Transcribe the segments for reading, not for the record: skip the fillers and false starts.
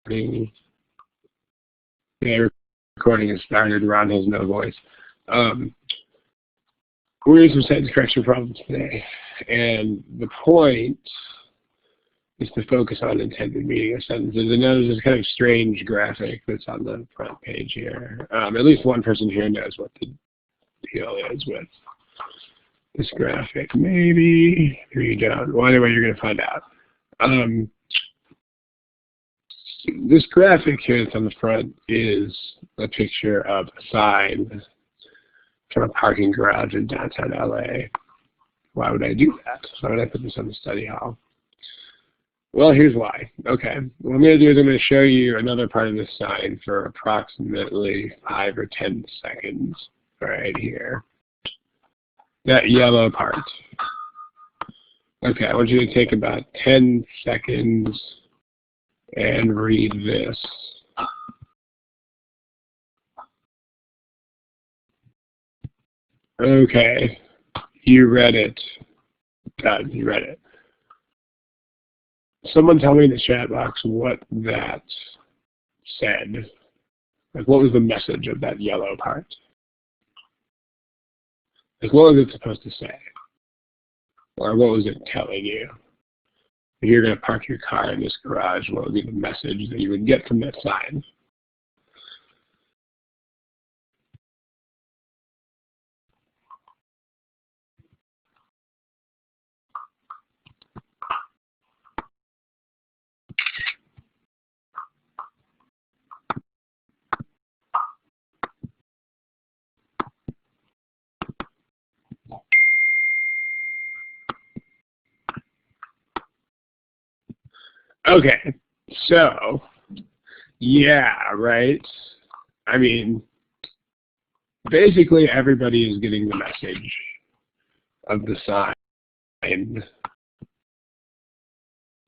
Yeah, recording is started. Ron has no voice. We're doing some sentence correction problems today, and the point is to focus on intended meaning of sentences. And notice this kind of strange graphic that's on the front page here. At least one person here knows what the deal is with this graphic. Maybe you don't. Well, anyway, you're going to find out. This graphic here that's on the front is a picture of a sign from a parking garage in downtown LA. Why would I do that? Why would I put this on the study hall? Well, here's why. Okay, what I'm going to do is I'm going to show you another part of this sign for approximately 5 or 10 seconds right here. That yellow part. Okay, I want you to take about 10 seconds and read this. Okay, you read it. Good, you read it. Someone tell me in the chat box what that said. Like, what was the message of that yellow part? Like, what was it supposed to say? Or what was it telling you? If you're going to park your car in this garage, what would be the message that you would get from that sign? Okay, so, yeah, right? I mean, basically everybody is getting the message of the sign. And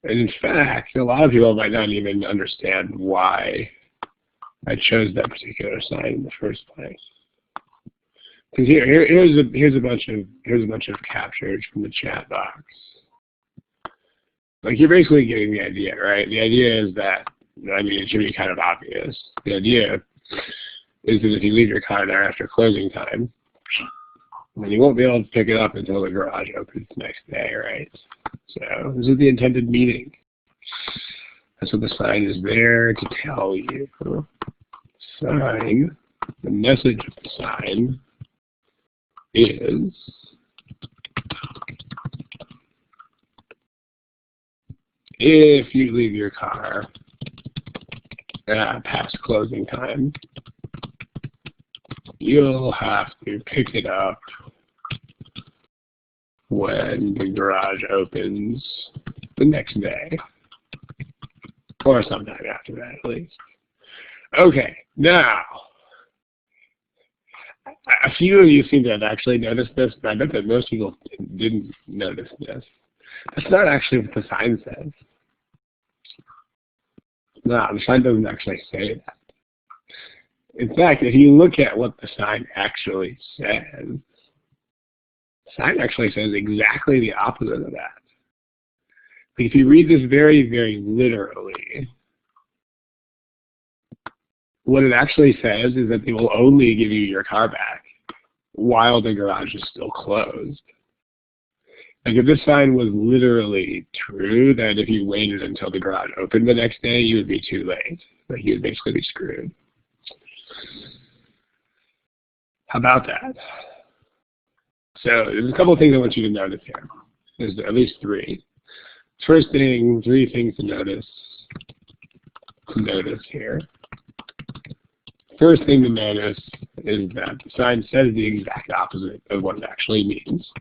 in fact, a lot of people might not even understand why I chose that particular sign in the first place. Because here's a bunch of captures from the chat box. Like, you're basically getting the idea, right? The idea is that, I mean, it should be kind of obvious. The idea is that if you leave your car there after closing time, then you won't be able to pick it up until the garage opens the next day, right? So this is the intended meaning. That's what the sign is there to tell you. Sign, the message of the sign is if you leave your car past closing time, you'll have to pick it up when the garage opens the next day, or sometime after that at least. Okay, now, a few of you seem to have actually noticed this, but I bet that most people didn't notice this. That's not actually what the sign says. No, the sign doesn't actually say that. In fact, if you look at what the sign actually says, the sign actually says exactly the opposite of that. Like, if you read this very, very literally, what it actually says is that they will only give you your car back while the garage is still closed. Like, if this sign was literally true, that if you waited until the garage opened the next day, you would be too late. Like, you would basically be screwed. How about that? So there's a couple of things I want you to notice here. There's at least three. First thing, three things to notice here. First thing to notice is that the sign says the exact opposite of what it actually means.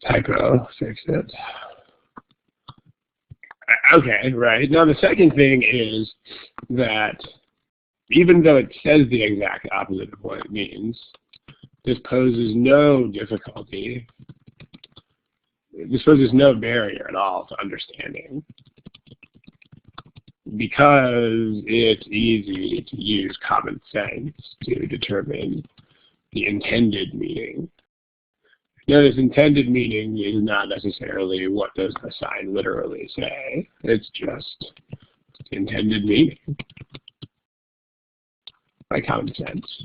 Typo, fix it. Okay, right. Now the second thing is that even though it says the exact opposite of what it means, this poses no difficulty. This poses no barrier at all to understanding, because it's easy to use common sense to determine the intended meaning. Notice intended meaning is not necessarily what does the sign literally say. It's just intended meaning by common sense.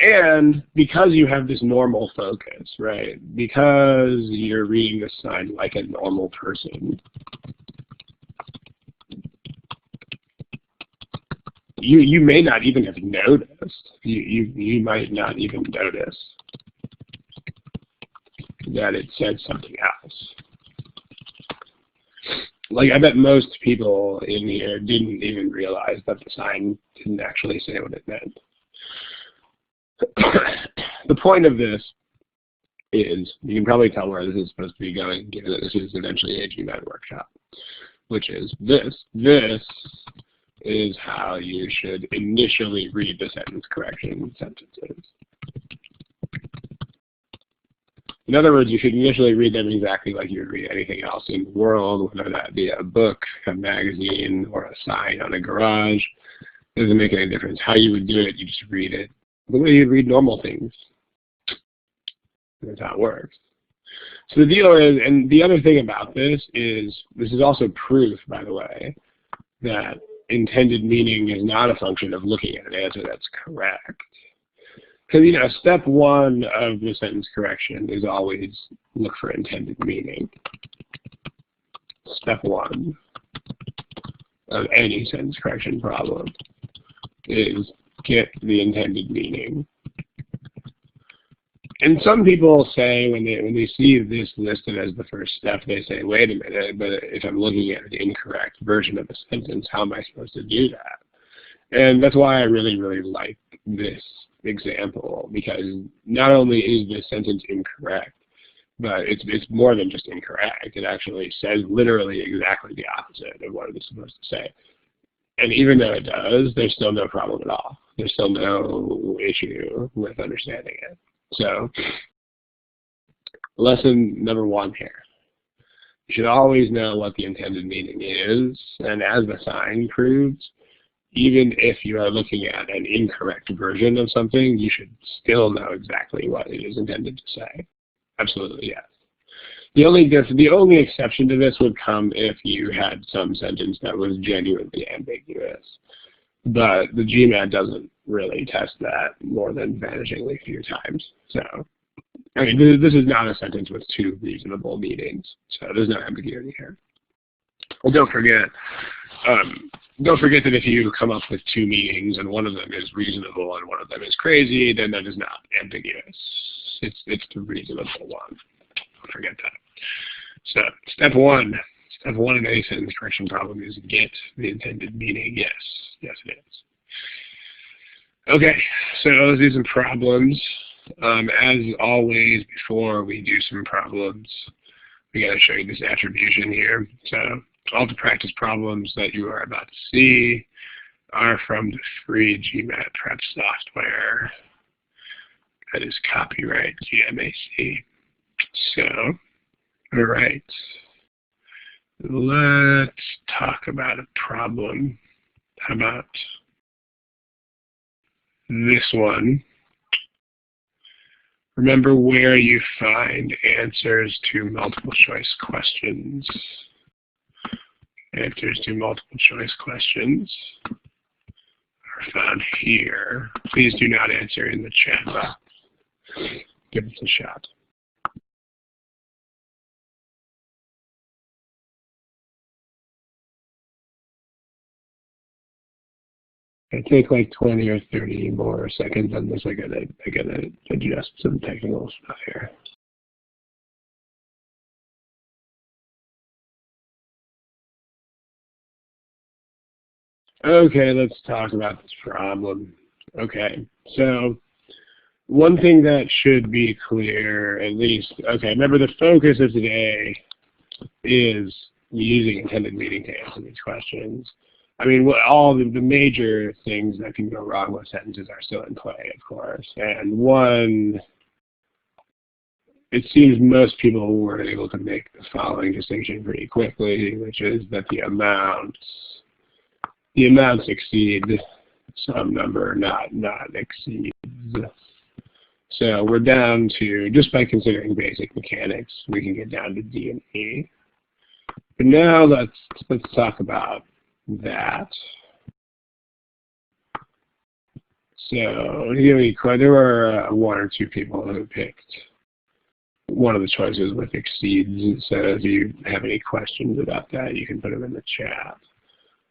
And because you have this normal focus, right? Because you're reading the sign like a normal person, you may not even have noticed. You might not even notice that it said something else. Like, I bet most people in here didn't even realize that the sign didn't actually say what it meant. The point of this is, you can probably tell where this is supposed to be going, given that this is eventually a GMAT workshop, which is this. This is how you should initially read the sentence correction sentences. In other words, you should initially read them exactly like you would read anything else in the world, whether that be a book, a magazine, or a sign on a garage. It doesn't make any difference. How you would do it, you just read it the way you read normal things. That's how it works. So the deal is, and the other thing about this is also proof, by the way, that intended meaning is not a function of looking at an answer that's correct. Because, you know, step one of the sentence correction is always look for intended meaning. Step one of any sentence correction problem is get the intended meaning. And some people say when they see this listed as the first step, they say, wait a minute, but if I'm looking at an incorrect version of a sentence, how am I supposed to do that? And that's why I really, really like this example, because not only is this sentence incorrect, but it's more than just incorrect. It actually says literally exactly the opposite of what it is supposed to say. And even though it does, there's still no problem at all. There's still no issue with understanding it. So, lesson number one here. You should always know what the intended meaning is, and as the sign proves, even if you are looking at an incorrect version of something, you should still know exactly what it is intended to say. Absolutely, yes. The only exception to this would come if you had some sentence that was genuinely ambiguous. But the GMAT doesn't really test that more than vanishingly few times. So, I mean, this is not a sentence with two reasonable meanings, so there's no ambiguity here. Well, don't forget that if you come up with two meanings and one of them is reasonable and one of them is crazy, then that is not ambiguous. It's the reasonable one. Don't forget that. So, step one in any sentence correction problem is get the intended meaning. Yes, it is. Okay, so let's do some problems. As always, before we do some problems, we got to show you this attribution here. So all the practice problems that you are about to see are from the free GMAT prep software. That is copyright GMAC. So, all right. Let's talk about a problem. How about this one? Remember where you find answers to multiple choice questions. Answers to multiple choice questions are found here. Please do not answer in the chat box. Give us a shot. I take like 20 or 30 more seconds on this. I gotta adjust some technical stuff here. Okay, let's talk about this problem. Okay, so one thing that should be clear, at least, okay, remember the focus of today is using intended meaning to answer these questions. I mean, all the major things that can go wrong with sentences are still in play, of course. And one, it seems most people were able to make the following distinction pretty quickly, which is that the amounts exceed some number, not exceeds So we're down to, just by considering basic mechanics, we can get down to D and E. But now let's talk about that. So there were one or two people who picked one of the choices with exceeds. So if you have any questions about that, you can put them in the chat.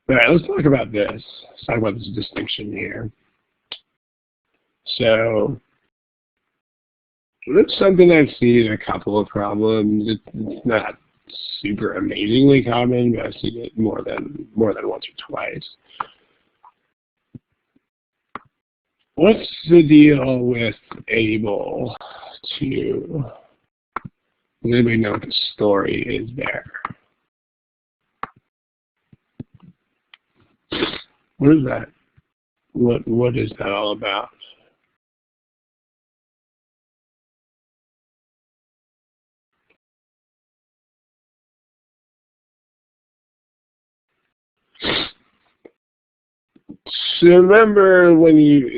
All right, let's talk about this. Let's talk about this distinction here. So that's something I've seen in a couple of problems. It's not super amazingly common, but I've seen it more than once or twice. What's the deal with able to? Does anybody know what the story is there? What is that? What is that all about? So remember, when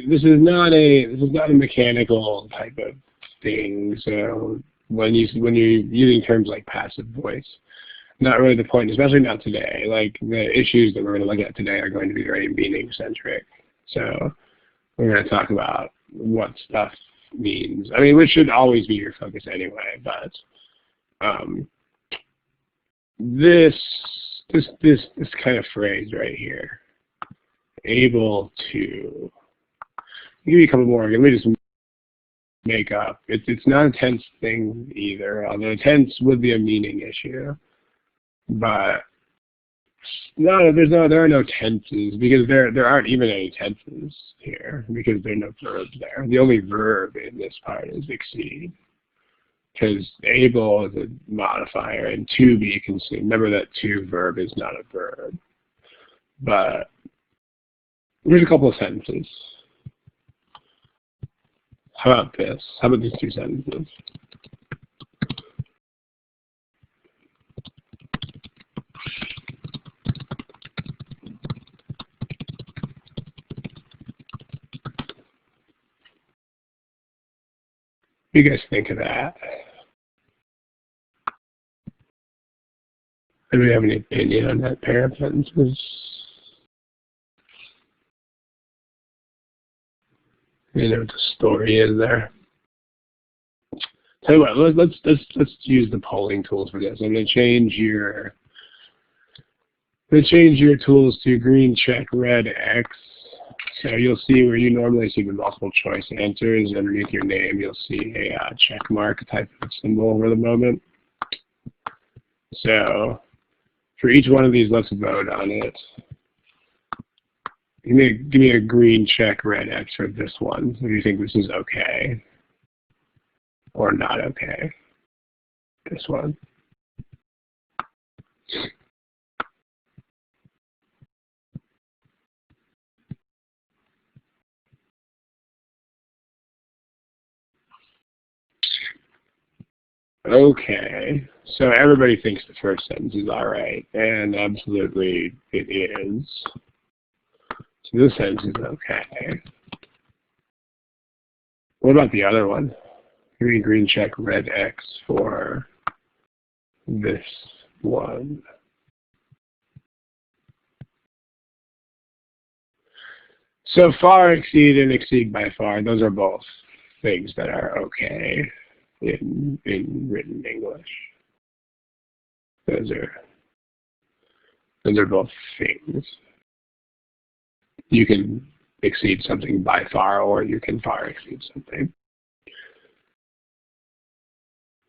this is not a mechanical type of thing. So when you're using terms like passive voice, not really the point, especially not today. Like the issues that we're going to look at today are going to be very meaning centric. So we're going to talk about what stuff means. I mean, which should always be your focus anyway. But this kind of phrase right here. Able to. I'll give you a couple more. Let me just make up. It's not a tense thing either. Although tense would be a meaning issue, but there are no tenses because there aren't even any tenses here because there are no verbs there. The only verb in this part is exceed because able is a modifier and to be consumed. Remember that to verb is not a verb, but here's a couple of sentences. How about this? How about these two sentences? What do you guys think of that? Anybody have any opinion on that pair of sentences? You know what the story is there. Tell you what, let's use the polling tools for this. I'm going to change your tools to green check, red X. So you'll see where you normally see the multiple choice answers underneath your name. You'll see a check mark type of symbol for the moment. So for each one of these, let's vote on it. Give me a green check, red X for this one. So do you think this is okay or not okay? This one. Okay, so everybody thinks the first sentence is all right, and absolutely it is. So this sentence is okay. What about the other one? Green check, red X for this one. So far exceed and exceed by far, those are both things that are okay in written English. Those are both things. You can exceed something by far, or you can far exceed something.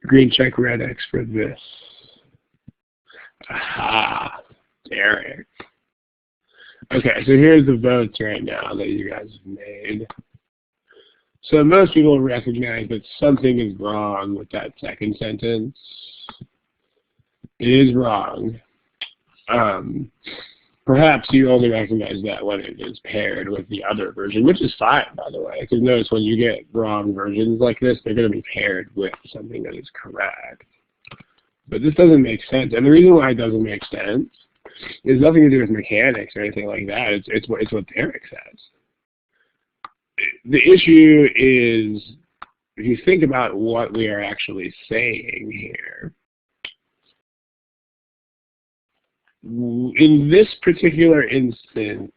Green check, red X for this. Aha, Derek. Okay, so here's the votes right now that you guys have made. So most people recognize that something is wrong with that second sentence. It is wrong. Perhaps you only recognize that when it is paired with the other version, which is fine, by the way, because notice when you get wrong versions like this, they're going to be paired with something that is correct. But this doesn't make sense, and the reason why it doesn't make sense is nothing to do with mechanics or anything like that. It's what Derek says. The issue is if you think about what we are actually saying here, in this particular instance,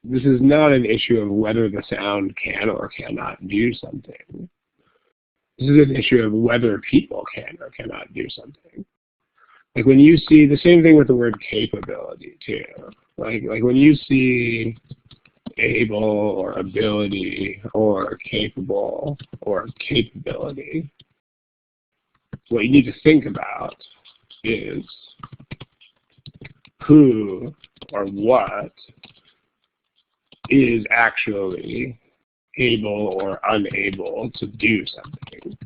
this is not an issue of whether the sound can or cannot do something. This is an issue of whether people can or cannot do something. Like when you see, the same thing with the word capability too. Like when you see able or ability or capable or capability, what you need to think about is who or what is actually able or unable to do something.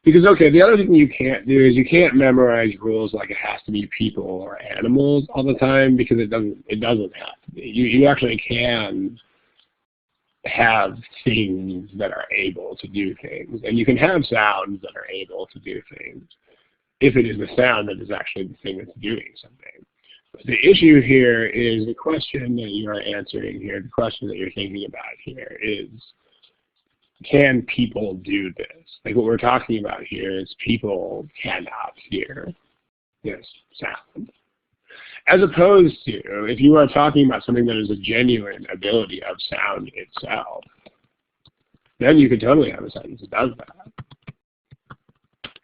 Because, okay, the other thing you can't do is you can't memorize rules like it has to be people or animals all the time, because it doesn't have to be. You actually can have things that are able to do things, and you can have sounds that are able to do things if it is the sound that is actually the thing that's doing something. But the issue here is the question that you are answering here, the question that you're thinking about here is, can people do this? Like what we're talking about here is people cannot hear this sound. As opposed to, if you are talking about something that is a genuine ability of sound itself, then you could totally have a sentence that does that.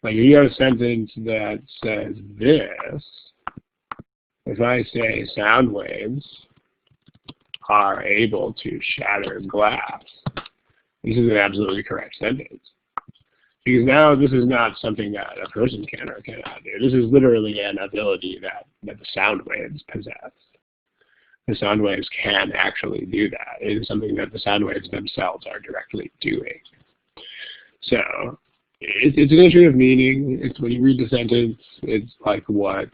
Like if you have a sentence that says this, if I say sound waves are able to shatter glass, this is an absolutely correct sentence. Because now this is not something that a person can or cannot do. This is literally an ability that the sound waves possess. The sound waves can actually do that. It is something that the sound waves themselves are directly doing. So it's an issue of meaning. It's when you read the sentence, it's like what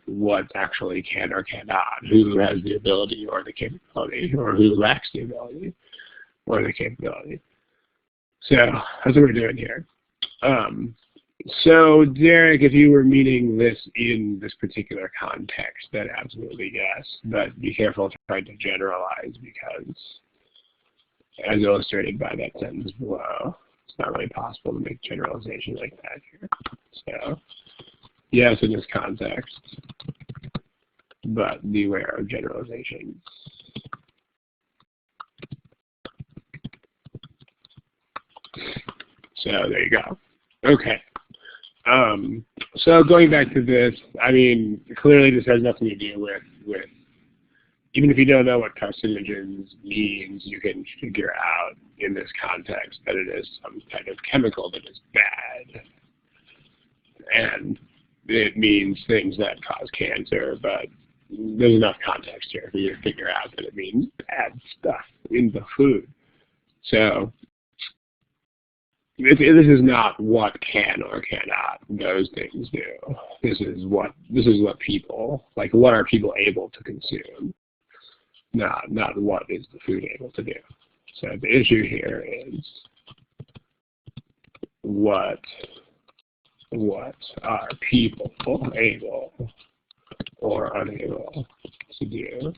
actually can or cannot, who has the ability or the capability, or who lacks the ability or the capability. So that's what we're doing here. So Derek, if you were meaning this in this particular context, then absolutely yes. But be careful trying to generalize, because as illustrated by that sentence below, it's not really possible to make generalization like that here. So yes, in this context, but beware of generalizations. So there you go. Okay. So going back to this, I mean, clearly this has nothing to do with even if you don't know what carcinogens means, you can figure out in this context that it is some kind of chemical that is bad. And it means things that cause cancer, but there's enough context here for you to figure out that it means bad stuff in the food. So this is not what can or cannot those things do. This is what people, like what are people able to consume, not what is the food able to do. So the issue here is what are people able or unable to do.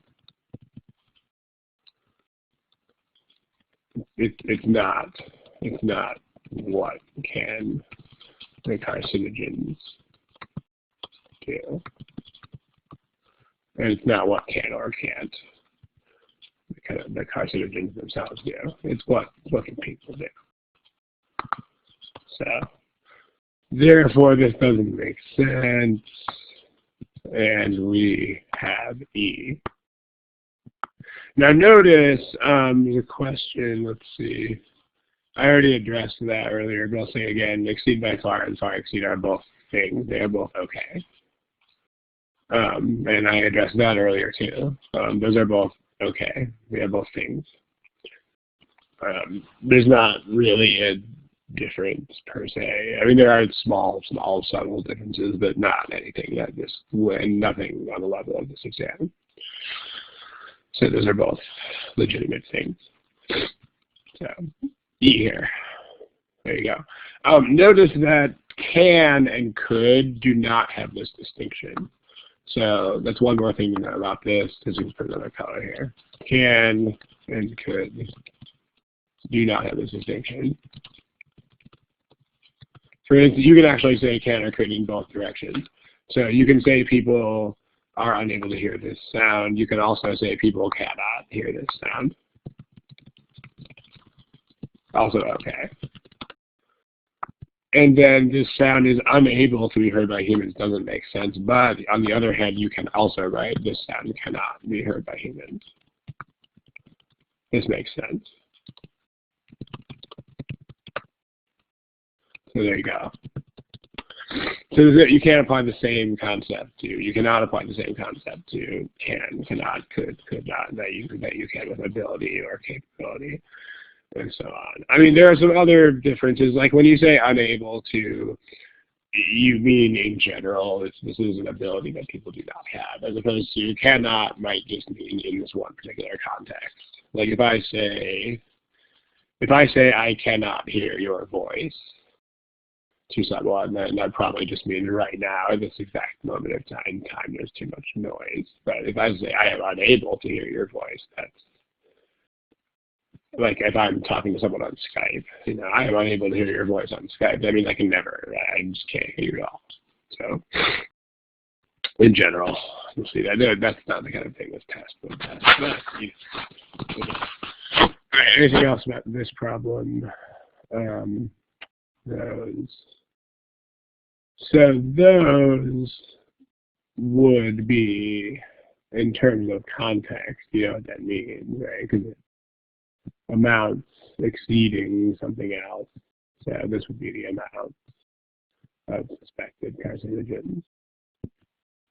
It's not what can the carcinogens do. And it's not what can or can't the carcinogens themselves do. It's what can people do. So therefore this doesn't make sense, and we have E. Now notice the question, let's see. I already addressed that earlier, but I'll say again, exceed by far and far exceed are both things. They are both okay. And I addressed that earlier too. Those are both okay. They are both things. There's not really a difference per se. I mean, there are small subtle differences, but not anything that nothing on the level of this exam. So those are both legitimate things. So E here. There you go. Notice that can and could do not have this distinction. So that's one more thing to know about this. Let's just put another color here. Can and could do not have this distinction. For instance, you can actually say can or could in both directions. So you can say people are unable to hear this sound. You can also say people cannot hear this sound. Also okay. And then this sound is unable to be heard by humans doesn't make sense. But on the other hand, you can also write this sound cannot be heard by humans. This makes sense. So there you go. So you can't apply the same concept to, you cannot apply the same concept to can, cannot, could not, that you can with ability or capability, and so on. I mean, there are some other differences, like when you say unable to, you mean in general, this is an ability that people do not have, as opposed to cannot might just mean in this one particular context. Like if I say I cannot hear your voice to someone, then that probably just means right now, at this exact moment of time there's too much noise. But if I say I am unable to hear your voice, that's like if I'm talking to someone on Skype, you know, I am unable to hear your voice on Skype. That means I just can't hear you at all. So in general, you'll see that that's not the kind of thing this test would test. All right, anything else about this problem? So those would be, in terms of context, you know what that means, right? Because it amounts exceeding something else. So this would be the amount of suspected carcinogens.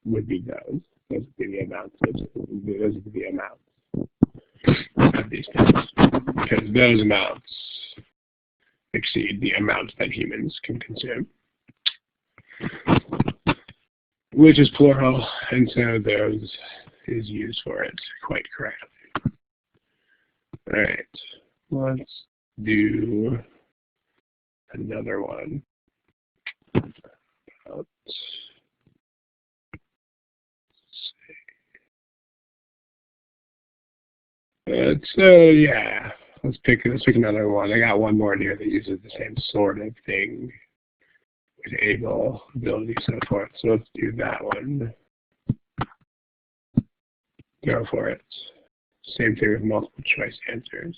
Would be those. Those would be the amounts. Those would be the amounts of these things. Because those amounts exceed the amounts that humans can consume, which is plural, and so those is used for it quite correctly. All right, let's do another one. So yeah, let's pick another one. I got one more here that uses the same sort of thing with able, ability, so forth. So let's do that one. Go for it. Same thing with multiple choice answers.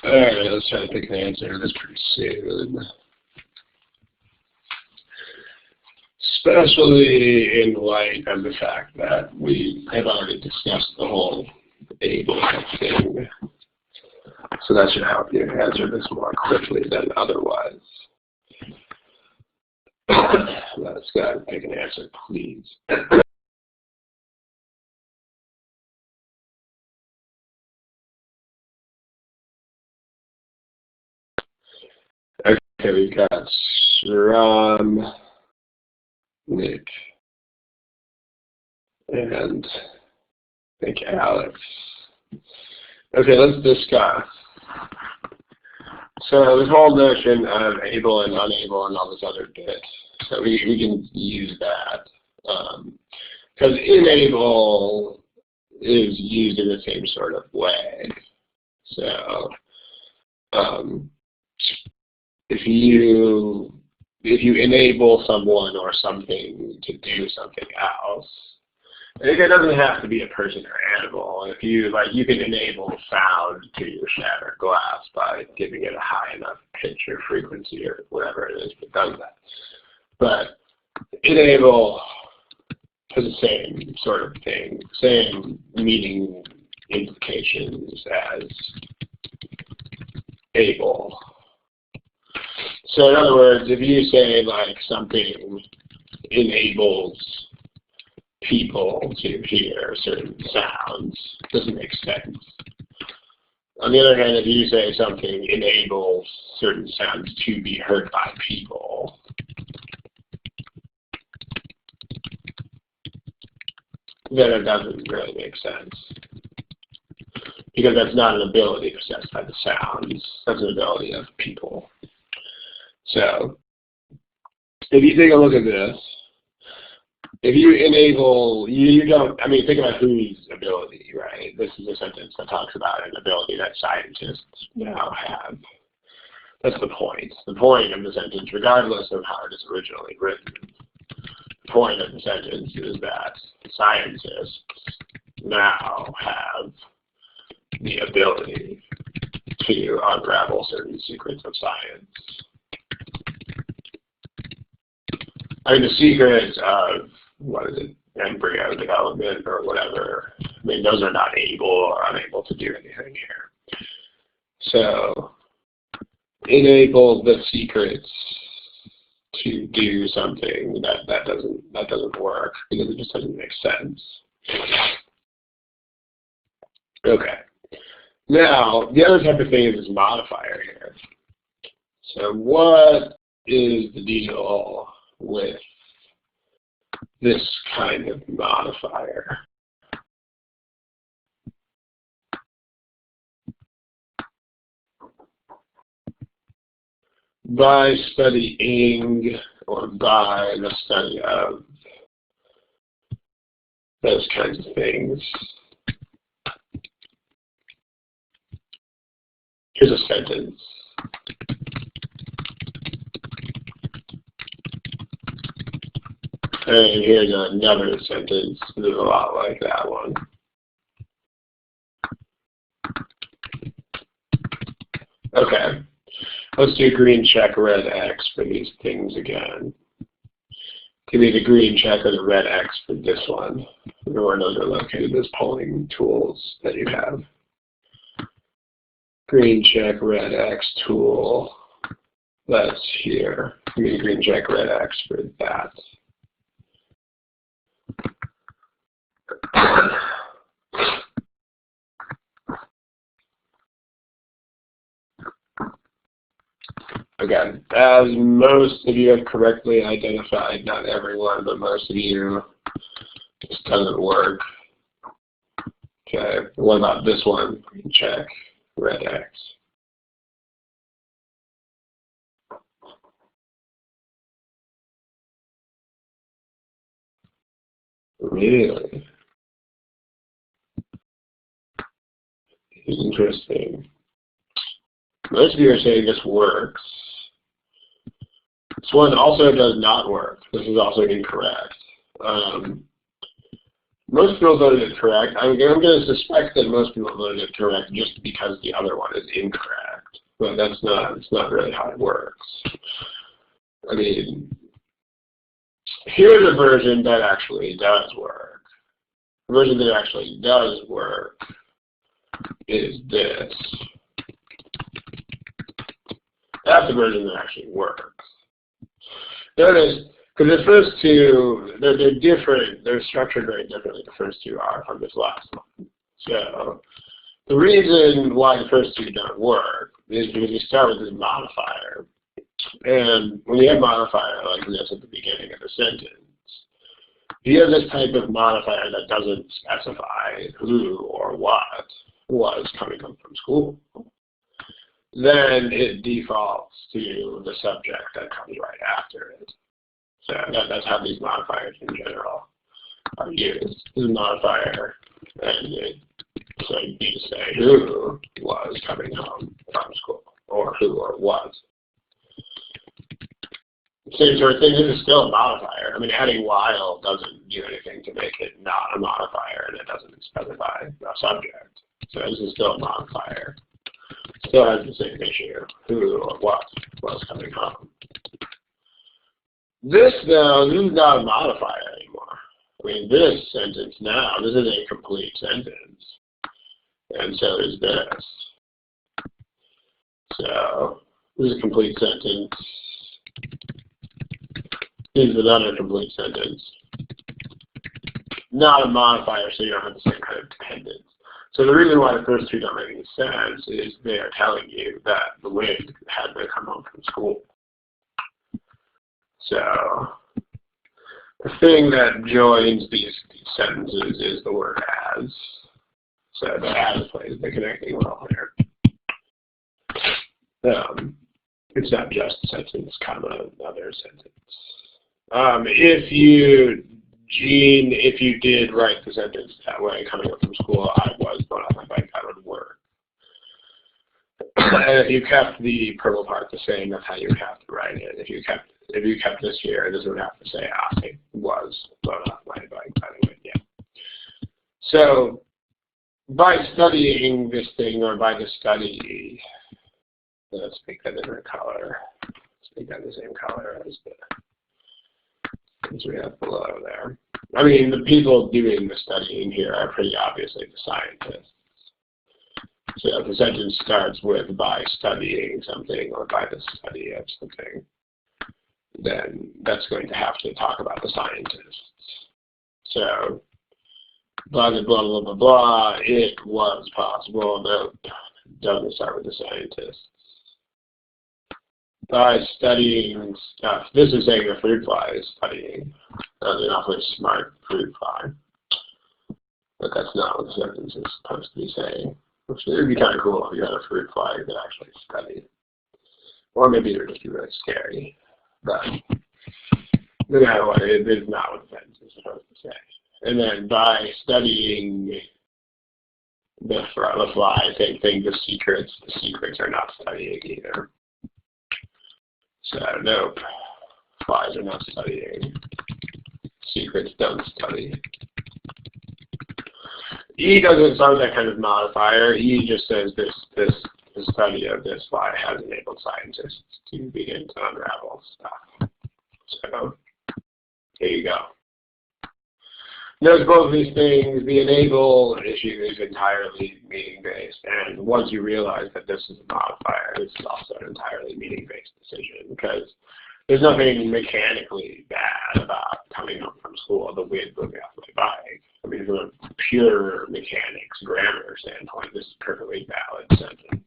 All right, let's try to pick an answer to this pretty soon. Especially in light of the fact that we have already discussed the whole able thing. So that should help you answer this more quickly than otherwise. Let's go ahead and pick an answer, please. Okay, we've got Sharon, Nick, and I think Alex. Okay, let's discuss. So this whole notion of able and unable and all this other bit, so we can use that. Because enable is used in the same sort of way. So if you enable someone or something to do something else, it doesn't have to be a person or animal. If you you can enable sound to shatter glass by giving it a high enough pitch or frequency or whatever it is that does that. But enable is the same sort of thing, same meaning implications as able. So in other words, if you say something enables people to hear certain sounds, it doesn't make sense. On the other hand, if you say something enables certain sounds to be heard by people, then it doesn't really make sense. because that's not an ability possessed by the sounds. That's an ability of people. So if you take a look at this, if you enable, you don't, I mean, think about whose ability, right? This is a sentence that talks about an ability that scientists now have. That's the point. The point of the sentence, regardless of how it is originally written, the point of the sentence is that scientists now have the ability to unravel certain secrets of science. I mean, the secrets of, what is it, embryo development or whatever, I mean, those are not able or unable to do anything here. So, enable the secrets to do something that doesn't work because it just doesn't make sense. Okay. Now, the other type of thing is this modifier here. So what is the deal with this kind of modifier? By studying or by the study of those kinds of things. Here's a sentence. And here's another sentence that's a lot like that one. Okay. Let's do green check, red X for these things again. Give me the green check or the red X for this one. Where those are located as polling tools that you have. Green check, red X tool. That's here. Give me the green check, red X for that. Again, as most of you have correctly identified, not everyone, but most of you, this doesn't work. Okay, what about this one? Green check, red X. Really? Interesting. Most of you are saying this works. This one also does not work. This is also incorrect. Most people voted it correct. I'm going to suspect that most people voted it correct just because the other one is incorrect. But that's not really how it works. I mean, here's a version that actually does work. The version that actually does work is this. That's the version that actually works. Notice, because the first two, they're different, they're structured very differently, the first two are from this last one. So, the reason why the first two don't work is because you start with this modifier. And when you have modifier like this at the beginning of the sentence, if you have this type of modifier that doesn't specify who or what was coming up from school, then it defaults to the subject that comes right after it. So that's how these modifiers in general are used. This is a modifier, and so you say who was coming home from school, or who or was. Same sort of thing, this is still a modifier. I mean, adding while doesn't do anything to make it not a modifier, and it doesn't specify a subject. So this is still a modifier. Still has the same issue, who or what was coming home. This, though, this is not a modifier anymore. I mean, this sentence now, this is a complete sentence. And so is this. So, this is a complete sentence. This is another complete sentence. Not a modifier, so you don't have the same kind of dependence. So the reason why the first two don't make any sense is they are telling you that the wind had to come home from school. So the thing that joins these sentences is the word as. So that plays the connecting role there. It's not just sentence, comma, another sentence. If you did write the sentence that way, coming up from school, I was going on my bike, that would work. And if you kept the purple part the same, that's how you would have to write it. If you kept this here, this would have to say I was blown off my bike by the wind. Yeah. So by studying this thing, or by the study, let's make that a different color. Let's make that the same color as we have below there. I mean, the people doing the studying here are pretty obviously the scientists. So if the sentence starts with by studying something or by the study of something, then that's going to have to talk about the scientists. So blah, blah, blah, blah, blah, blah, it was possible. Nope, doesn't start with the scientists. By studying stuff, this is saying a fruit fly is studying. That's an awfully smart fruit fly. But that's not what the sentence is supposed to be saying. Which would be kind of cool if you had a fruit fly that actually studied. Or maybe it would just be really scary. But no matter what, it is not what the sentence is supposed to say. And then by studying the fly, same thing, the secrets are not studying either. So nope, flies are not studying. Secrets don't study. E doesn't start with that kind of modifier. E just says the study of this fly has enabled scientists to begin to unravel stuff. So here you go. Notice both of these things, the enable issue is entirely meaning-based, and once you realize that this is a modifier, this is also an entirely meaning-based decision, because there's nothing mechanically bad about coming home from school, the wind moving off my bike. I mean, from a pure mechanics, grammar standpoint, this is a perfectly valid sentence.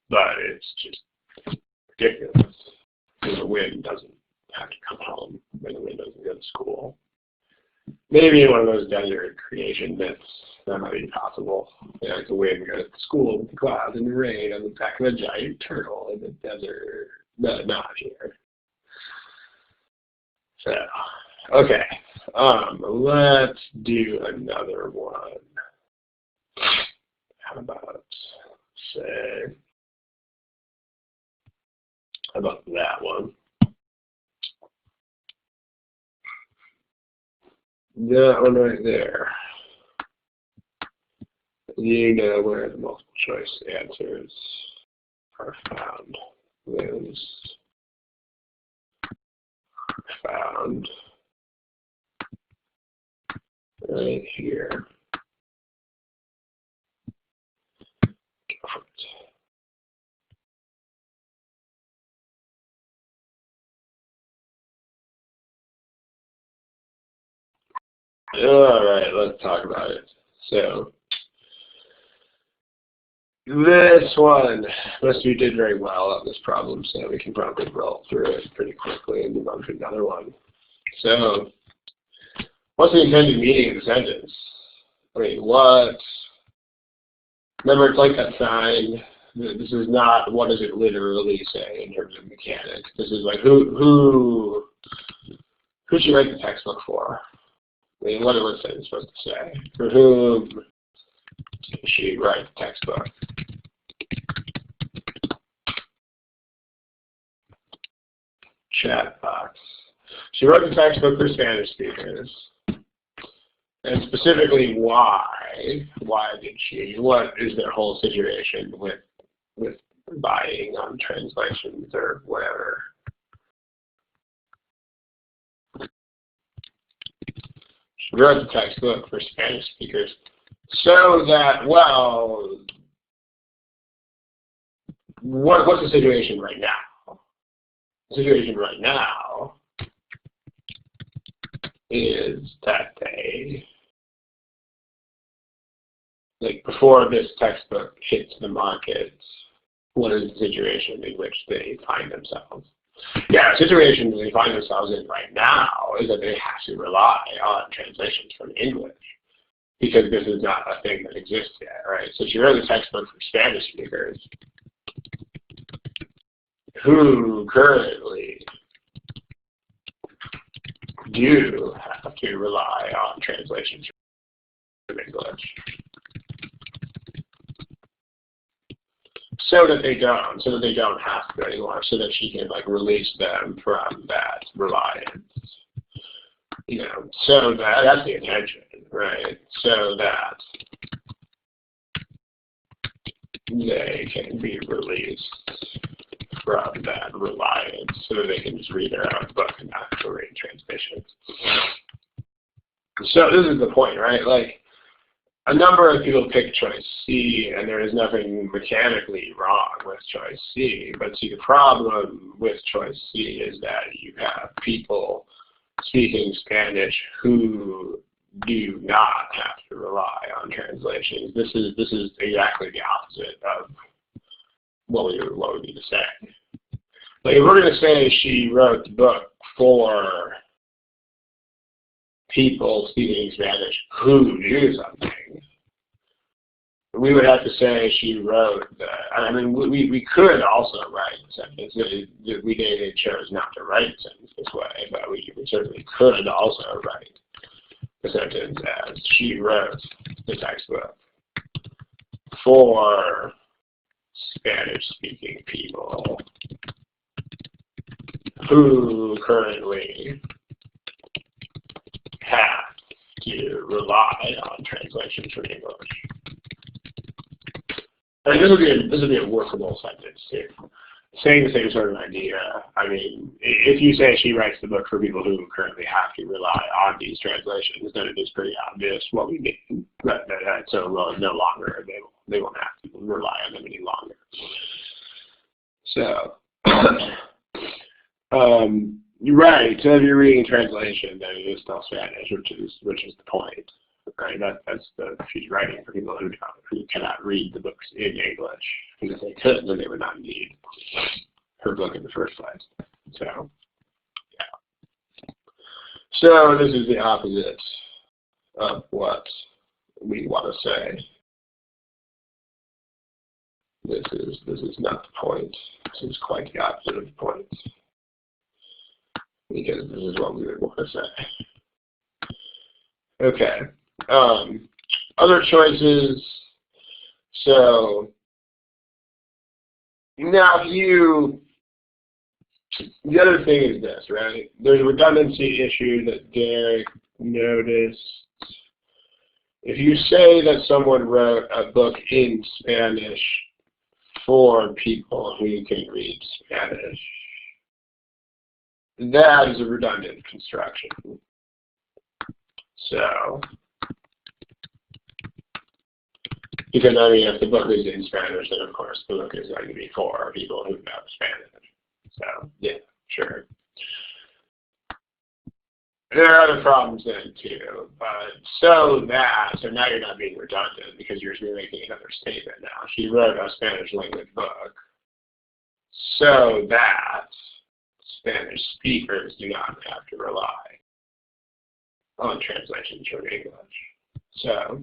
But it's just ridiculous. The wind doesn't have to come home when the wind doesn't go to school. Maybe in one of those desert creation myths, that might be possible. You know, like the wind goes to school with the clouds and the rain on the back of a giant turtle in the desert. No, not here. So, okay. Let's do another one. How about that one? That one right there. You know where the multiple choice answers are found. Those are found right here. Go for it. All right, let's talk about it. So this one, unless you did very well on this problem, so we can probably roll through it pretty quickly and move on to another one. So what's the intended meaning of the sentence? I mean, remember, it's like that sign. This is not what does it literally say in terms of mechanics. This is like who should you write the textbook for? I mean, what was it supposed to say? For whom should she write the textbook? Chat box. She wrote the textbook for Spanish speakers. And specifically, why? Why did she? What is their whole situation with buying on translations or whatever? She wrote the textbook for Spanish speakers so that, well, what's the situation right now? The situation right now is that like before this textbook hits the market, what is the situation in which they find themselves? Yeah, the situation they find themselves in right now is that they have to rely on translations from English. because this is not a thing that exists yet, right? So she wrote a textbook for Spanish speakers who currently do have to rely on translations from English, so that they don't have to anymore, so that she can like release them from that reliance. You know, so that's the intention, right? So that they can be released from that reliance, so that they can just read their own book and not have to read transmissions. So this is the point, right? Like, a number of people pick choice C, and there is nothing mechanically wrong with choice C. But see, the problem with choice C is that you have people speaking Spanish who do not have to rely on translations. This is exactly the opposite of what we need to say. Like, if we're going to say she wrote the book for people speaking Spanish who do something, we would have to say she wrote I mean, we could also write the sentence. We chose not to write the sentence this way, but we certainly could also write the sentence as she wrote the textbook for Spanish-speaking people who currently have to rely on translations from English. And this would be a workable sentence too. Saying the same sort of idea. I mean, if you say she writes the book for people who currently have to rely on these translations, then it is pretty obvious what we mean. So no longer they won't have to rely on them any longer. So, you're right. So if you're reading a translation, then it is still Spanish, which is the point. Right, she's writing for people who cannot read the books in English. Because if they could, then they would not need her book in the first place. So, yeah. So this is the opposite of what we want to say. This is not the point. This is quite the opposite of the point. Because this is what we would want to say. Okay. Other choices. So now the other thing is this, right? There's a redundancy issue that Derek noticed. If you say that someone wrote a book in Spanish for people who can read Spanish, that is a redundant construction. So, because I mean, if the book is in Spanish, then of course the book is going to be for people who know Spanish. So, yeah, sure. There are other problems then too, but so now you're not being redundant because you're making another statement now. She wrote a Spanish language book so that Spanish speakers do not have to rely on translations from English. So,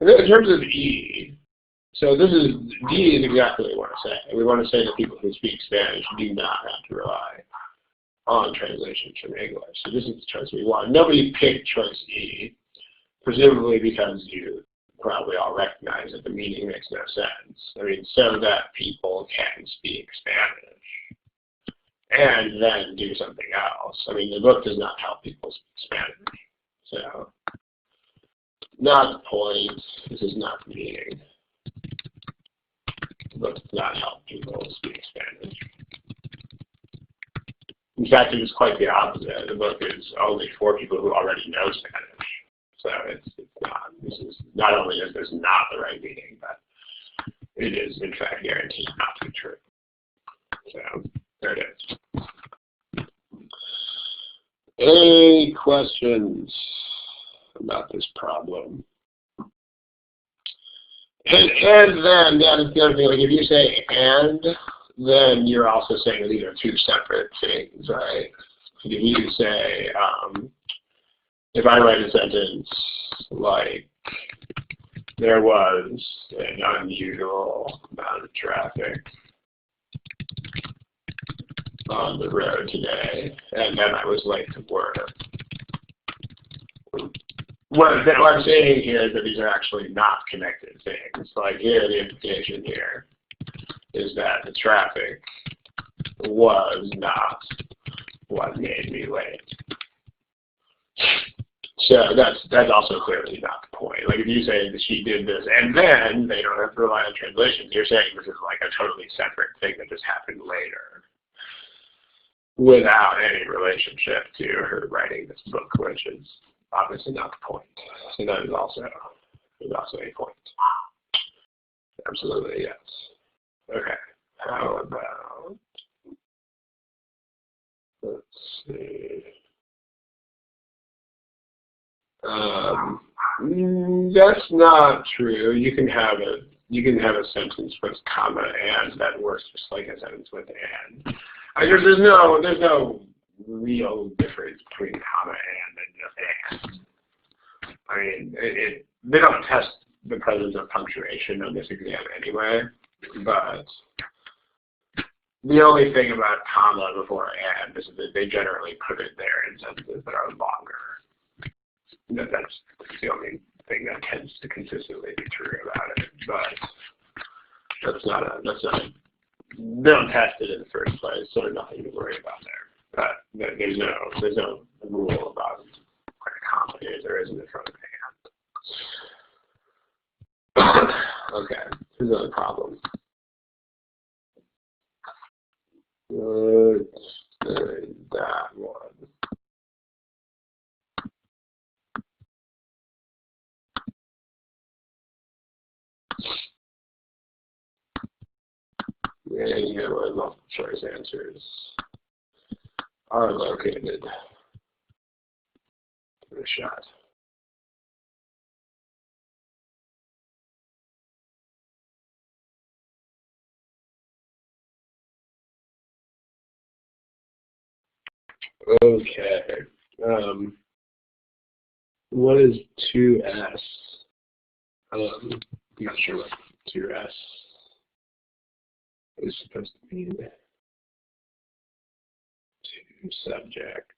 and then in terms of E, so D is exactly what we want to say. We want to say that people who speak Spanish do not have to rely on translations from English. So this is the choice we want. Nobody picked choice E, presumably because you probably all recognize that the meaning makes no sense. I mean, so that people can speak Spanish and then do something else. I mean, the book does not help people speak Spanish. So, not the point. This is not the meaning. The book does not help people speak Spanish. In fact, it is quite the opposite. The book is only for people who already know Spanish. So it's not. This is not only is this not the right meaning, but it is in fact guaranteed not to be true. So there it is. Any questions about this problem? And then the other thing, like if you say and, then you're also saying that these are two separate things, right? If you say if I write a sentence like, there was an unusual amount of traffic on the road today, and then I was late to work. What I'm saying here is that these are actually not connected things. Like here, the implication here is that the traffic was not what made me late. So that's also clearly not the point. Like if you say that she did this and then they don't have to rely on translations, you're saying this is like a totally separate thing that just happened later without any relationship to her writing this book, which is obviously not the point. So that is also a point. Absolutely, yes. Okay. How about, let's see. That's not true. You can have a sentence with comma and that works just like a sentence with and. There's no real difference between comma and just and. I mean, they don't test the presence of punctuation on this exam anyway, but the only thing about comma before and is that they generally put it there in sentences that are longer. That's the only thing that tends to consistently be true about it, but that's not they don't test it in the first place, so there's nothing to worry about there. But there's no rule about what a comma is or isn't in front of hand. Okay, here's another problem. That one. And you know where multiple choice answers are located. Give it a shot. Okay. What is 2S? I'm not sure what 2S is supposed to mean. Two subjects.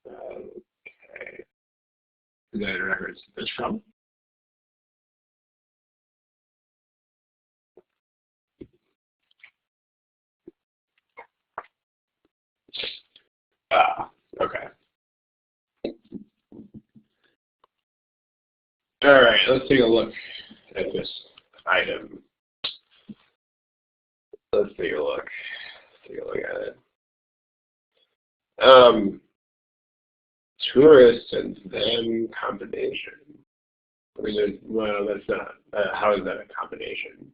Okay. Is that a reference to this from? Okay. All right, let's take a look at this item. Let's take a look. Take a look at it. Tourists and them combination. Well, that's not. How is that a combination?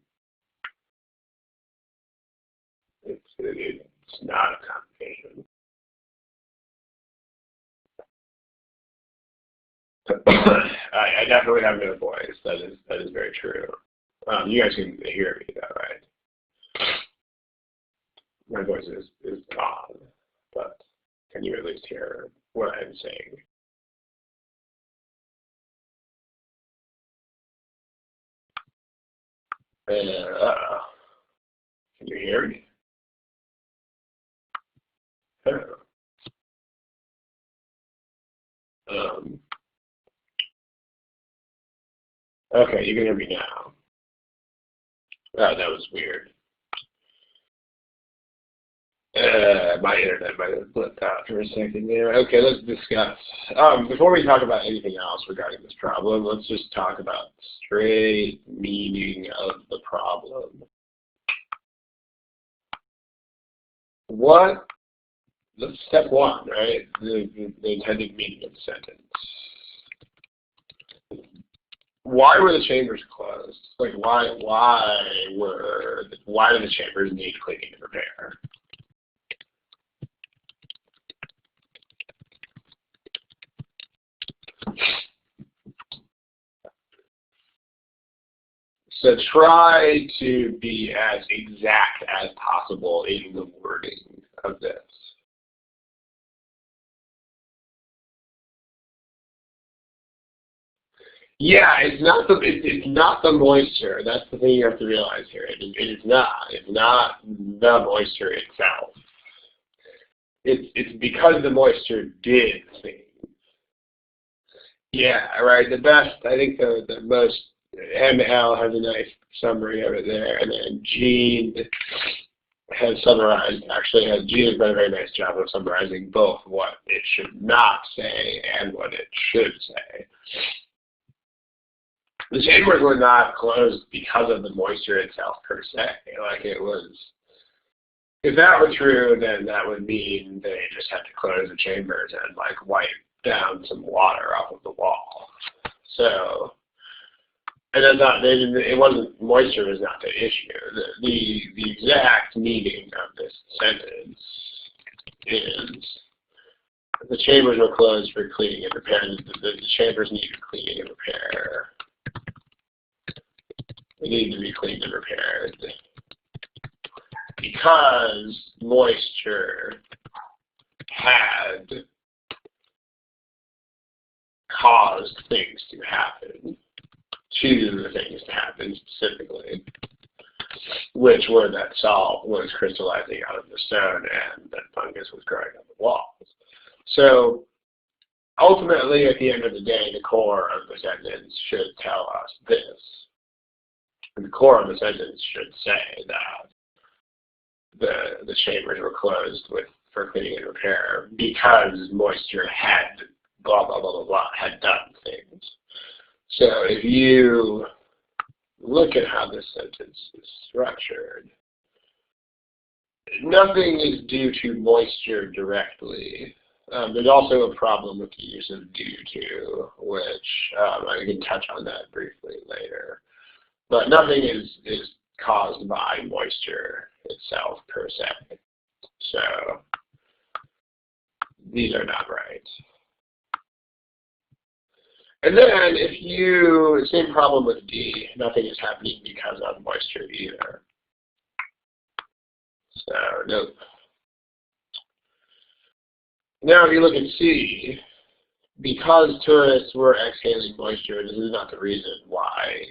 It's not a combination. I definitely have no voice. That is very true. You guys can hear me, though, right? My voice is on, but can you at least hear what I'm saying? Can you hear me? Okay, you can hear me now. Oh, that was weird. My internet might have blipped out for a second there. Okay, let's discuss. Before we talk about anything else regarding this problem, let's just talk about the straight meaning of the problem. That's step one, right? The intended meaning of the sentence. Why were the chambers closed? Like, why did the chambers need cleaning to repair? So try to be as exact as possible in the wording of this. Yeah, it's not the moisture. That's the thing you have to realize here. It is not. It's not the moisture itself. It's because the moisture did things. Yeah, right. The best, I think the most, ML has a nice summary of it there, and then Gene has summarized, Gene has done a very nice job of summarizing both what it should not say and what it should say. The chambers were not closed because of the moisture itself per se. Like it was, if that were true, then that would mean they just had to close the chambers and like wipe down some water off of the wall. So, and then it wasn't, moisture was not the issue. The exact meaning of this sentence is the chambers were closed for cleaning and repair. The chambers needed cleaning and repair. They need to be cleaned and repaired because moisture had caused things to happen, specifically, which were that salt was crystallizing out of the stone and that fungus was growing on the walls. So ultimately, at the end of the day, the core of the sentence should tell us this. The core of the sentence should say that the chambers were closed for cleaning and repair because moisture had blah, blah, blah, blah, blah, had done things. So if you look at how this sentence is structured, nothing is due to moisture directly. There's also a problem with the use of due to, which I can touch on that briefly later. But nothing is caused by moisture itself per se. So these are not right. And then same problem with D, nothing is happening because of moisture either. So nope. Now if you look at C, because tourists were exhaling moisture, this is not the reason why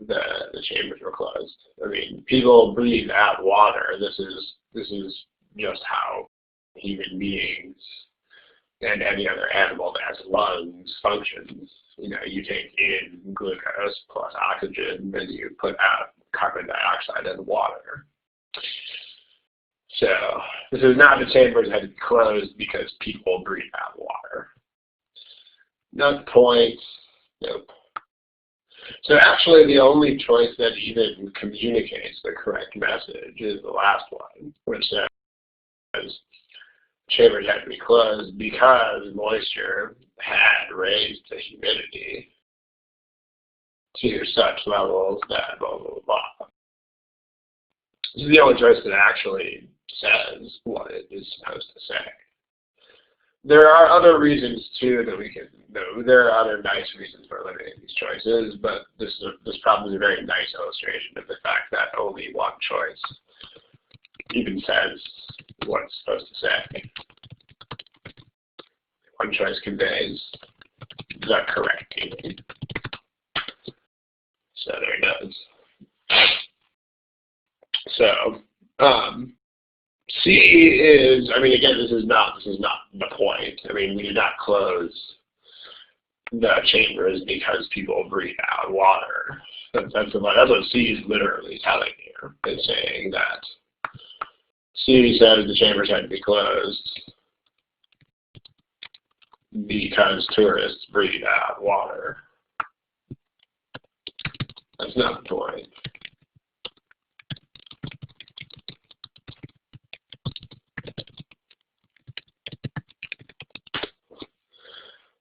the chambers were closed. I mean, people breathe out water. This is just how human beings and any other animal that has lungs functions. You know, you take in glucose plus oxygen, then you put out carbon dioxide and water. So this is not the chambers had closed because people breathe out water. Not the point. Nope. So actually the only choice that even communicates the correct message is the last one, which says chambers had to be closed because moisture had raised the humidity to such levels that blah, blah, blah. This is the only choice that actually says what it is supposed to say. There are other reasons too that we can know. There are other nice reasons for eliminating these choices, but this problem is a very nice illustration of the fact that only one choice even says what it's supposed to say. One choice conveys the correct meaning. So there it goes. So C is, I mean, again, this is not the point. I mean, we did not close the chambers because people breathe out water. That's what C is literally telling you. It's saying that C says the chambers had to be closed because tourists breathe out water. That's not the point.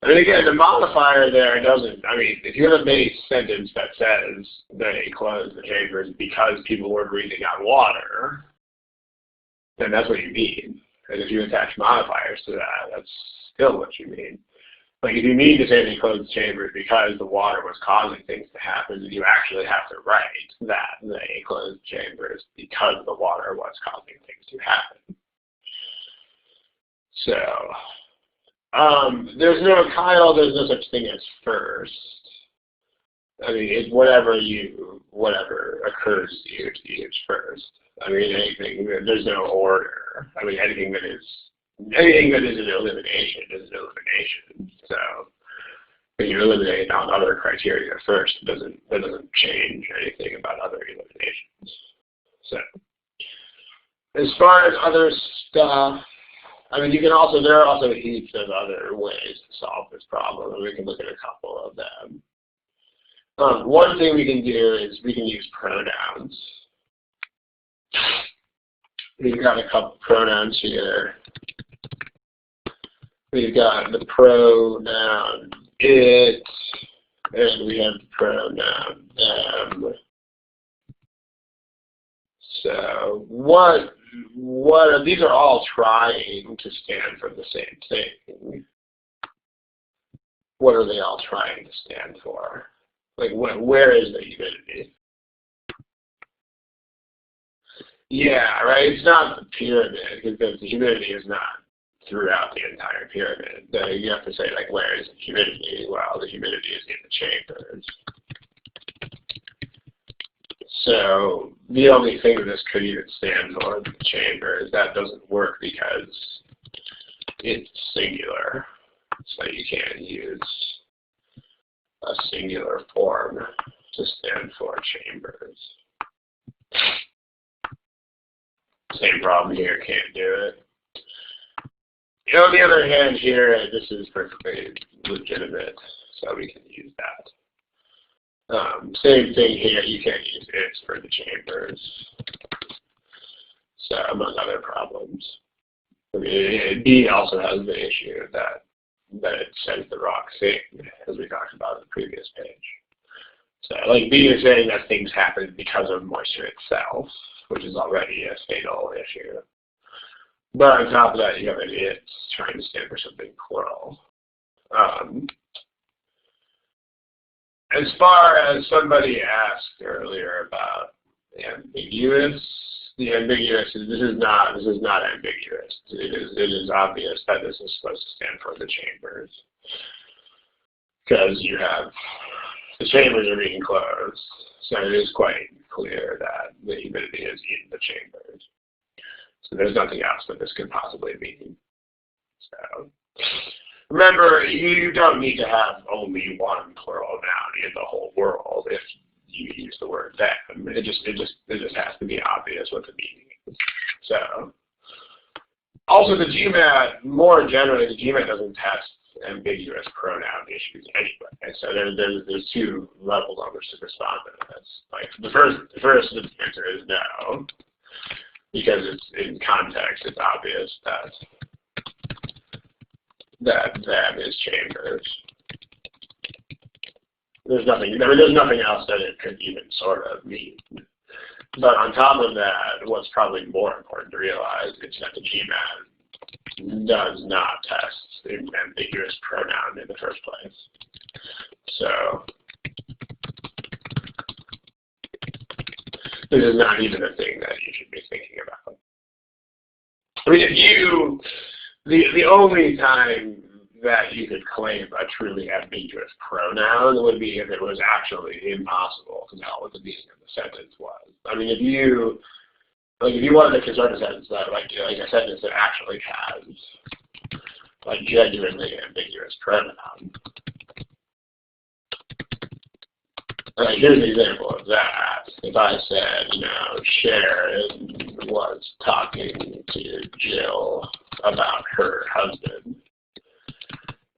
And again, the modifier there doesn't, I mean, if you have a base sentence that says they closed the chambers because people were breathing out water, then that's what you mean. And if you attach modifiers to that, that's still what you mean. Like if you mean to say they closed the chambers because the water was causing things to happen, then you actually have to write that they closed the chambers because the water was causing things to happen. So, there's no such thing as first. I mean, it's whatever occurs to use first. I mean, there's no order. I mean, anything that is an elimination is an elimination. So when you eliminate on other criteria first, that doesn't change anything about other eliminations. So as far as other stuff, I mean, there are also heaps of other ways to solve this problem, and we can look at a couple of them. One thing we can do is we can use pronouns. We've got a couple pronouns here. We've got the pronoun it, and we have the pronoun them. So these are all trying to stand for the same thing. What are they all trying to stand for? Like, where is the humidity? Yeah, right? It's not the pyramid, because the humidity is not throughout the entire pyramid. You have to say, like, where is the humidity? Well, the humidity is in the chambers. So the only thing that this could even stand for in the chamber is that doesn't work because it's singular. So you can't use a singular form to stand for chambers. Same problem here, can't do it. On the other hand here, this is perfectly legitimate, so we can use that. Same thing here, you can't use it for the chambers. So among other problems. I mean, B also has the issue that it says the wrong thing, as we talked about in the previous page. So like B is saying that things happen because of moisture itself, which is already a fatal issue. But on top of that, you have an it trying to stand for something plural. As far as somebody asked earlier about ambiguous, this is not ambiguous. It is obvious that this is supposed to stand for the chambers, because the chambers are being closed, so it is quite clear that the humidity is in the chambers. So there's nothing else that this could possibly mean. So remember, you don't need to have only one plural noun in the whole world if you use the word them. It just has to be obvious what the meaning is. So also the GMAT, more generally, the GMAT doesn't test ambiguous pronoun issues anyway. So there's two levels on which to respond to this. Like the first answer is no, because it's in context, it's obvious that them is chambers. There's nothing else that it could even sort of mean. But on top of that, what's probably more important to realize is that the GMAT does not test an ambiguous pronoun in the first place. So this is not even a thing that you should be thinking about. I mean, the only time that you could claim a truly ambiguous pronoun would be if it was actually impossible to tell what the meaning of the sentence was. I mean, if you wanted to construct a sentence that, like a sentence that actually has, like, genuinely ambiguous pronoun. Here's an example of that. If I said, Sharon was talking to Jill about her husband.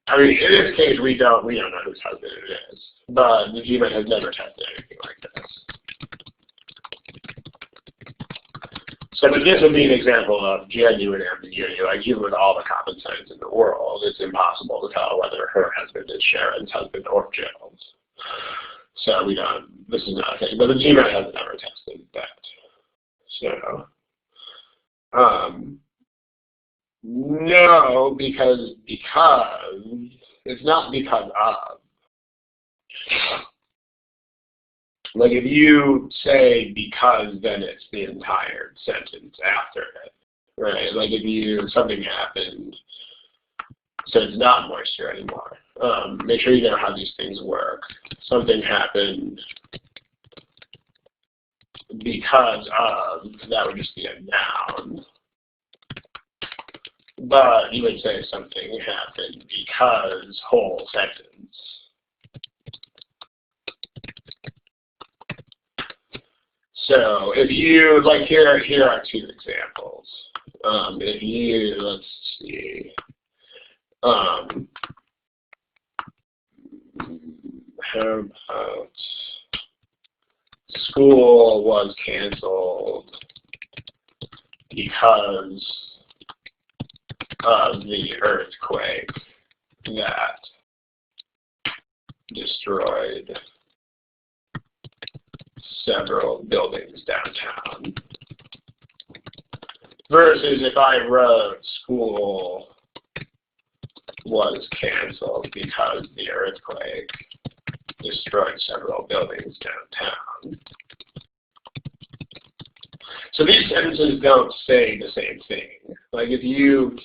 I mean, in this case, we don't know whose husband it is, but the GMAT has never tested anything like this. So this would be an example of genuine ambiguity. Like, even with all the common sense in the world, it's impossible to tell whether her husband is Sharon's husband or Jill's. So this is not a thing, but the GMAT has never tested that. So, no, because it's not because of. Like, if you say because, then it's the entire sentence after it, right? Like, if something happened, so it's not moisture anymore. make sure you know how these things work. Something happened because of, that would just be a noun. But you would say something happened because whole sentence. So if you, like here are 2 examples. If you, let's see, how about school was canceled because of the earthquake that destroyed several buildings downtown. Versus if I wrote school was canceled because the earthquake destroyed several buildings downtown. So these sentences don't say the same thing. Like if you,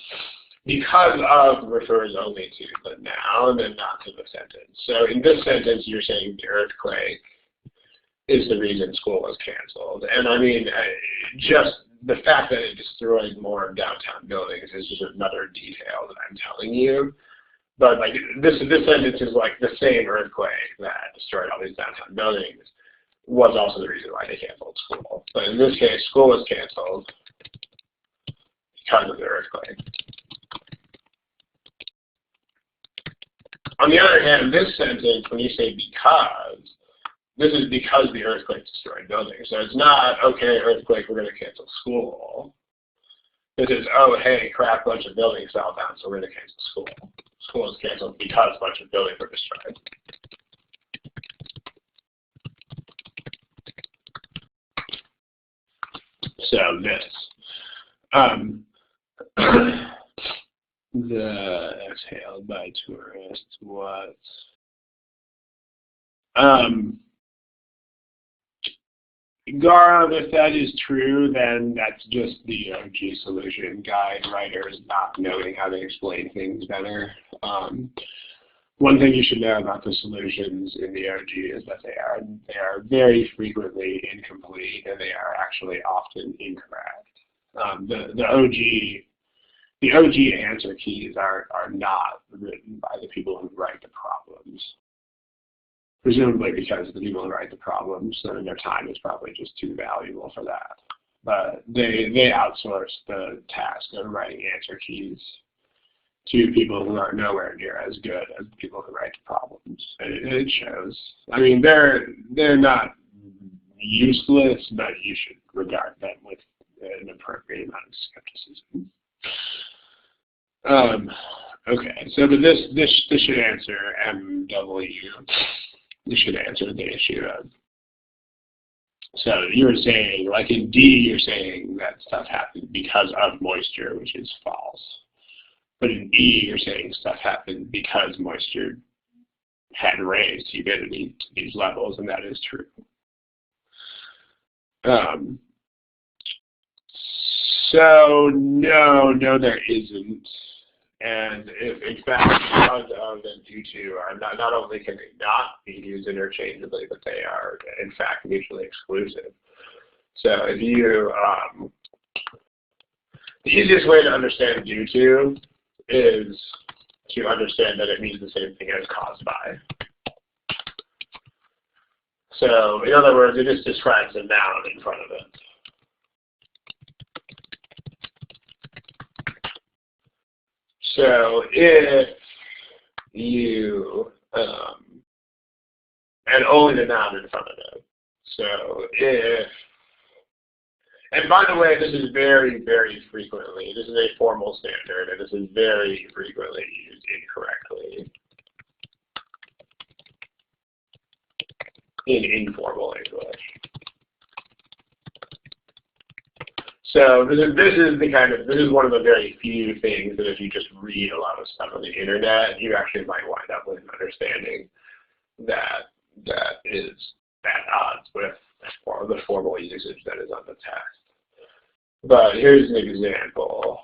because of refers only to the noun and not to the sentence. So in this sentence, you're saying the earthquake is the reason school was canceled. And I mean, just the fact that it destroyed more downtown buildings is just another detail that I'm telling you. But like this sentence is like the same earthquake that destroyed all these downtown buildings was also the reason why they canceled school. But in this case, school was canceled because of the earthquake. On the other hand, this sentence, when you say because, this is because the earthquake destroyed buildings. So it's not, okay, earthquake, we're going to cancel school. This is, oh, hey, crap, bunch of buildings fell down, so we're going to cancel school. School is canceled because a bunch of buildings were destroyed. So this, the exhaled by tourists was, Gaurav, if that is true, then that's just the OG solution. Guide writers not knowing how to explain things better. One thing you should know about the solutions in the OG is that they are very frequently incomplete, and they are actually often incorrect. The OG answer keys are not written by the people who write the problems. Presumably because the people who write the problems, then their time is probably just too valuable for that. But they outsource the task of writing answer keys to people who are nowhere near as good as the people who write the problems. It shows. I mean, they're not useless, but you should regard them with an appropriate amount of skepticism. Okay, so but this should answer MW. This should answer the issue of. So you're saying, like in D, you're saying that stuff happened because of moisture, which is false. But in E, you're saying stuff happened because moisture had raised humidity to these levels, and that is true. So no, there isn't. And if in fact because of and due to are not only can they not be used interchangeably, but they are in fact mutually exclusive. So if you the easiest way to understand due to is to understand that it means the same thing as caused by. So in other words, it just describes a noun in front of it. So if you, and only the noun in front of it. So if, and by the way, this is very, very frequently, this is a formal standard, and this is very frequently used incorrectly in informal English. So this is one of the very few things that if you just read a lot of stuff on the internet, you actually might wind up with an understanding that is at odds with the formal usage that is on the text. But here's an example.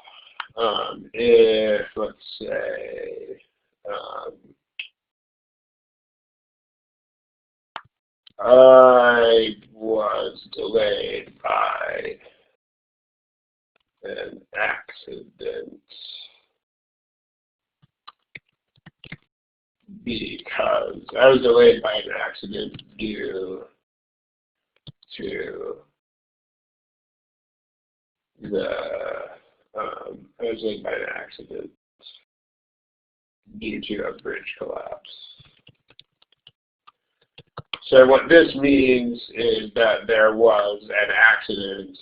If let's say I was delayed by an accident because I was delayed by an accident due to I was delayed by an accident due to a bridge collapse. So what this means is that there was an accident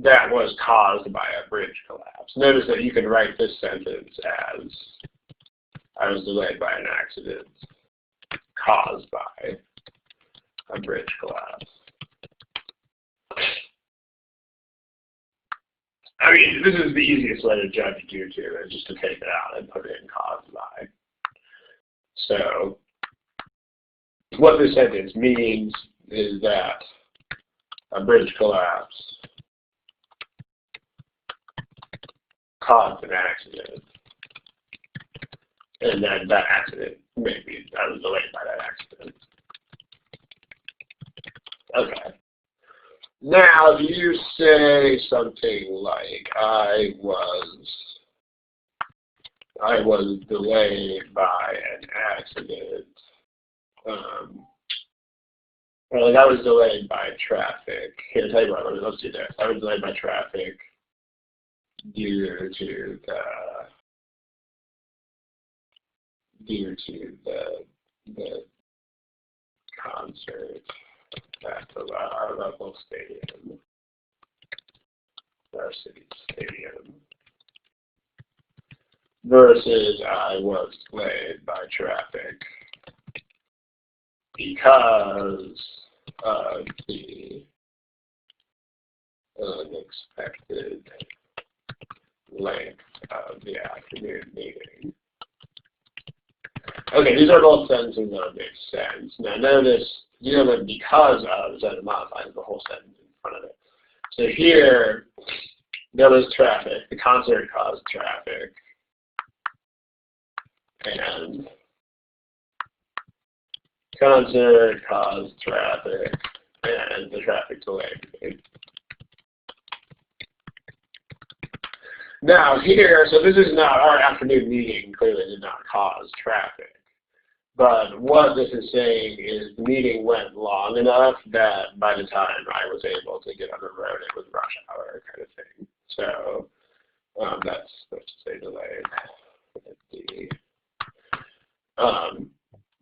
that was caused by a bridge collapse. Notice that you can write this sentence as, I was delayed by an accident caused by a bridge collapse. I mean, this is the easiest way to judge due to, is just to take it out and put it in caused by. So what this sentence means is that a bridge collapse caused an accident, and then that accident, maybe I was delayed by that accident. Okay. Now, if you say something like, I was delayed by an accident, or like I was delayed by traffic. Here, tell you what, let's do this. I was delayed by traffic due to the concert at our local stadium, Varsity Stadium, versus I was delayed by traffic because of the unexpected length of the afternoon meeting. Okay, these are both sentences that make sense. Now notice, you know that because of, so it modifies the whole sentence in front of it. So here, there was traffic. The concert caused traffic. And concert caused traffic, and the traffic delayed me. Now here, so this is not, our afternoon meeting clearly did not cause traffic. But what this is saying is the meeting went long enough that by the time I was able to get on the road, it was rush hour kind of thing. So that's, let's say, delayed.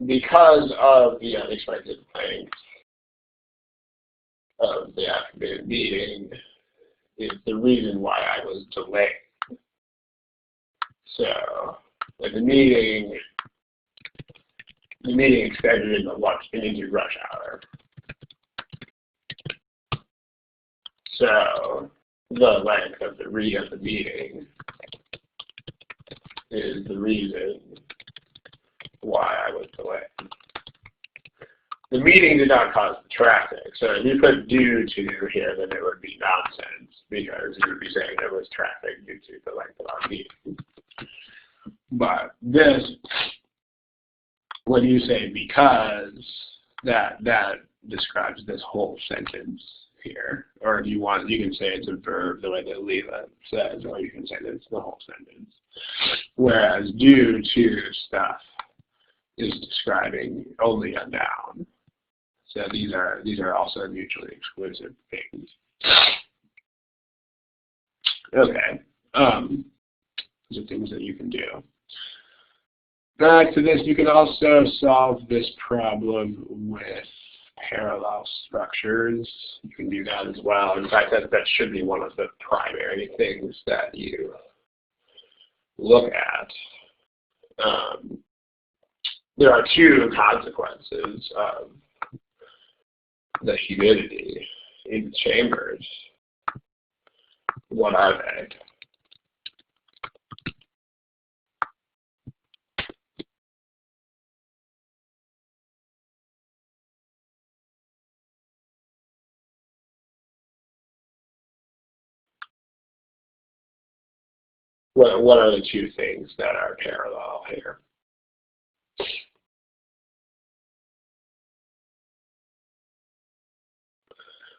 Because of the unexpected length of the afternoon meeting is the reason why I was delayed. So, like the meeting extended into rush hour. So the length of the meeting is the reason why I was delayed. The meeting did not cause the traffic. So if you put due to here, then it would be nonsense because you would be saying there was traffic due to the length of our meeting. But this, when you say because, that describes this whole sentence here. Or if you want, you can say it's a verb the way that Leela says, or you can say that it's the whole sentence. Whereas due to stuff is describing only a noun. So these are also mutually exclusive things. Okay. Those are things that you can do. Back to this, you can also solve this problem with parallel structures. You can do that as well. In fact, that should be one of the primary things that you look at. There are two consequences of the humidity in the chambers. What are they? What are the two things that are parallel here?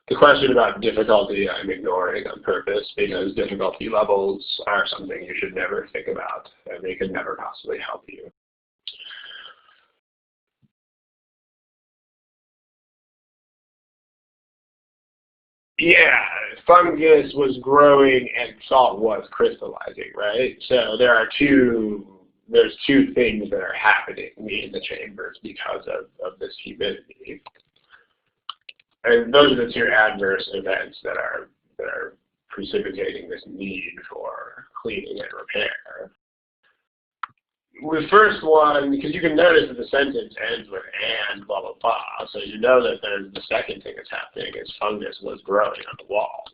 The question about difficulty I'm ignoring on purpose because difficulty levels are something you should never think about, and they could never possibly help you. Yeah, fungus was growing and salt was crystallizing, right? So there's two things that are happening in the chambers because of this humidity. And those are the two adverse events that are precipitating this need for cleaning and repair. The first one, because you can notice that the sentence ends with and blah blah blah, so you know that the second thing that's happening is fungus was growing on the walls.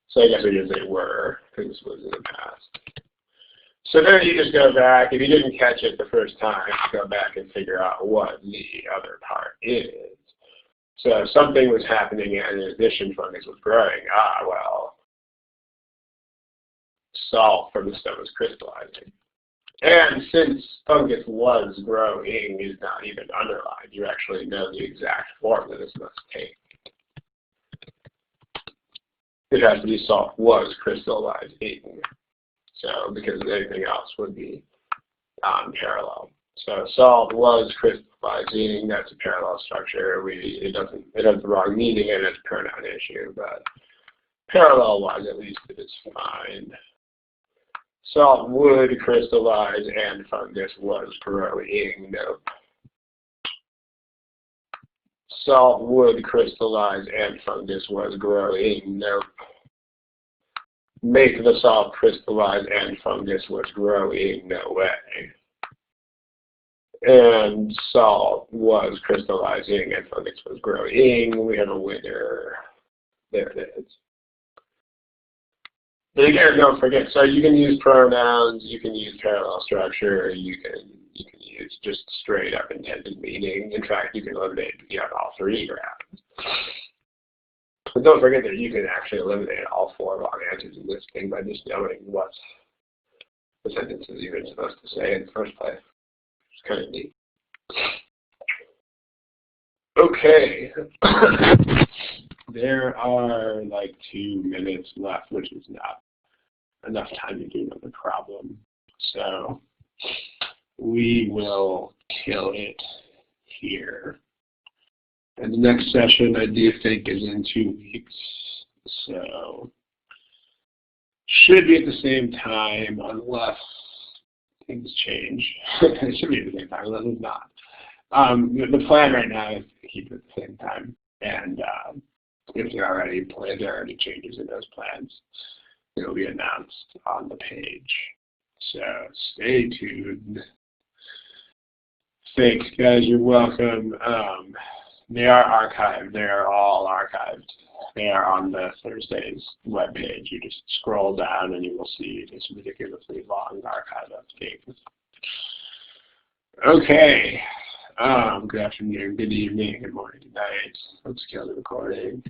So I guess it is they were, because this was in the past. So then you just go back, if you didn't catch it the first time, you go back and figure out what the other part is. So something was happening and in addition fungus was growing. Ah, well, salt from the stone was crystallizing. And since fungus was growing is not even underlined, you actually know the exact form that this must take. It has to be salt was crystallizing. So, because anything else would be parallel. So salt was crystallizing, that's a parallel structure. It has the wrong meaning and it's a pronoun issue, but parallel-wise at least it is fine. Salt would crystallize and fungus was growing. Nope. Salt would crystallize and fungus was growing. Nope. Make the salt crystallize and fungus was growing. No way. And salt was crystallizing and fungus was growing. We have a winner. There it is. But again, don't forget, so you can use pronouns, you can use parallel structure, you can use just straight up intended meaning. In fact, you can eliminate all three graphs. But don't forget that you can actually eliminate all four wrong answers in this thing by just knowing what the sentence is even supposed to say in the first place. It's kind of neat. Okay. There are like 2 minutes left, which is not enough time to do another problem. So we will kill it here. And the next session I do think is in 2 weeks. So should be at the same time unless things change. It should be at the same time unless it's not. The plan right now is to keep it at the same time. And if there are already changes in those plans, it will be announced on the page. So stay tuned. Thanks, guys. You're welcome. They are archived. They are all archived. They are on the Thursday's webpage. You just scroll down and you will see this ridiculously long archive of things. Okay. Good afternoon, good evening, good morning, good night. Let's kill the recording.